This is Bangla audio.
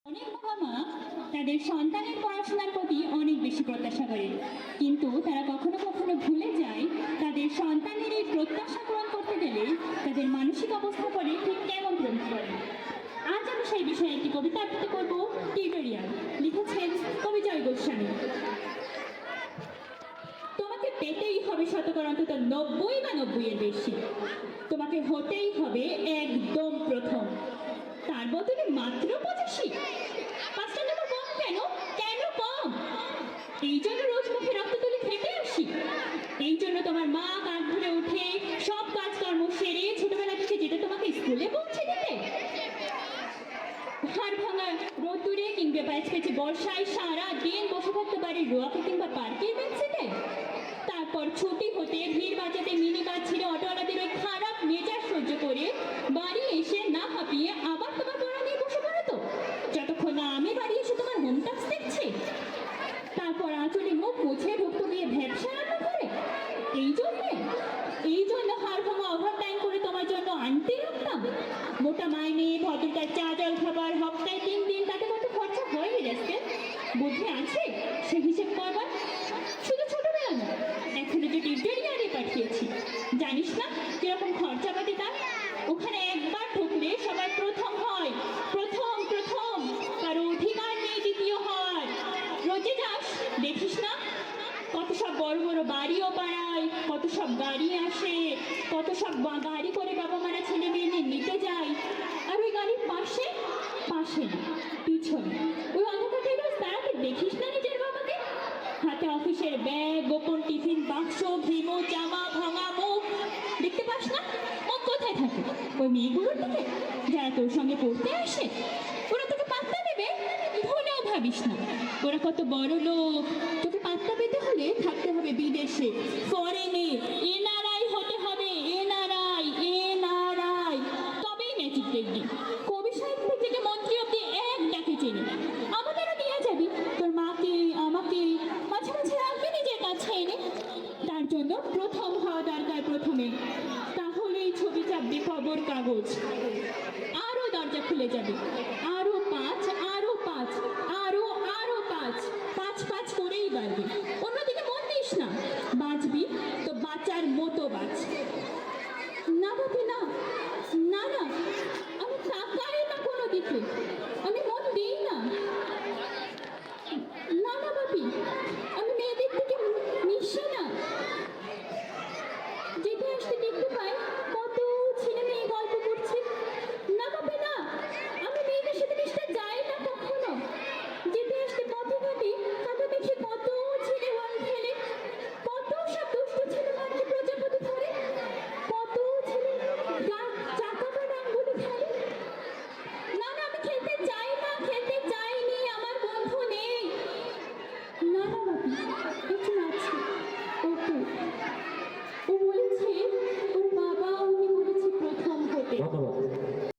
অনেক বাবা মা তাদের সন্তানের পড়াশোনার প্রতি অনেক বেশি প্রত্যাশা করেন, কিন্তু তারা কখনো কখনো ভুলে যায় তাদের সন্তানের এই প্রত্যাশা পূরণ করতে গেলে তাদের মানসিক অবস্থা পরে ঠিক কেমন প্রভাব পড়ে। আজ আমি সেই বিষয়ে একটি কবিতা আবৃত্তি করব। টিউটোরিয়াল লিখেছেন কবি জয় গোস্বামী। তোমাকে পেতেই হবে শতকরা অন্তত 90 বা 90 এর বেশি। তোমাকে হতেই হবে একদম প্রথম, তার বদলে মাত্র 85। 5টা নম্বর কম কেন? কেন কম? এই জন্য রোজ মুখে রক্ত তুলে খেতে আসি। এই জন্য তোমার মা কাঁধ ধরে উঠে সব কাজকর্ম সেরে ছোটবেলা থেকে যেটা তোমাকে স্কুলে পৌঁছে দিতে। হাড় ভাঙা রোদ্দুরে কিংবা প্যাচপ্যাচে বর্ষায় সারা দিন বসে থাকতে পারে রোয়াকে কিংবা পার্কের বেঞ্চিতে। তারপর ছুটি হতে ভিড় বাজাতে মিনি বাস ছেড়ে অটোওয়ালাদের ওই খারাপ মেজাজ সহ্য করে বাড়ি এসে না হাঁপিয়ে আবার তোমার পড়া নিয়ে বসে পড়ো তো, যতক্ষণ না আমি বাড়ি এসে তোমার হোম টাস্ক দেখছি। তারপর আঁচলে মুখ মুছে ঢুকতে গিয়ে ভ্যাবসা রান্না করে। এই জন্য হাড় ভাঙা ওভার টাইম করে তোমার জন্য আনতে রাখতাম। মোটা মাইনে, ভদ্রতার চা জল খাবার, হপ্তায় 3 দিন, তাতে কত খরচা হয় রেস্টে? বুদ্ধি আছে সে হিসেব করবার? শুধু ছোটবেলা না, এখনো যে টিউটোরিয়ালে পাঠিয়েছি, জানিস না কিরকম খরচাপাতি তার? ওখানে একবার ঢুকলে সবার প্রথম হয়, প্রথম প্রথম, কারো অধিকার নেই দ্বিতীয় হওয়ার। রোজে যাস, দেখিস না কত সব বড় বড় বাড়িও পাড়ায়, কত সব গাড়ি আসে, কত সব গাড়ি করে বাবা মারা ছেলে মেয়ে নিতে যায়। আর ওই গাড়ির পাশে পাশে না, পিছনে ওই অন্ধকারে রোজ দাঁড়াতে দেখিস না নিজের বাবাকে? হাতে অফিসের ব্যাগ, গোপন টিফিন বাক্স, ভীমো জামা, ভাঙা মুখ, দেখতে পাস না? মুখ কোথায় থাকে? ওই মেয়েগুলোর দিকে যারা তোর সঙ্গে পড়তে আসে। ওরা তোকে পাত্তা দেবে? ভুলেও ভাবিস না। ওরা কত বড় লোক। তোকে পাত্তা পেতে হলে থাকতে হবে বিদেশে, ফরেনে, এনআরআই হতে হবে, এনআরআই এনআরআই, তবেই ম্যাজিক দেখবি। কবি সাহিত্য থেকে মন্ত্রী অব্দি এক ডাকে চেনে। আমাদেরও নিয়ে যাবি, তোর মাকে আমাকে মাঝে মাঝে রাখবি নিজের কাছে এনে। তার জন্য প্রথম হওয়া দরকার প্রথমে, তাহলেই ছবি চাপবে খবর কাগজ, আরও দরজা খুলে যাবে।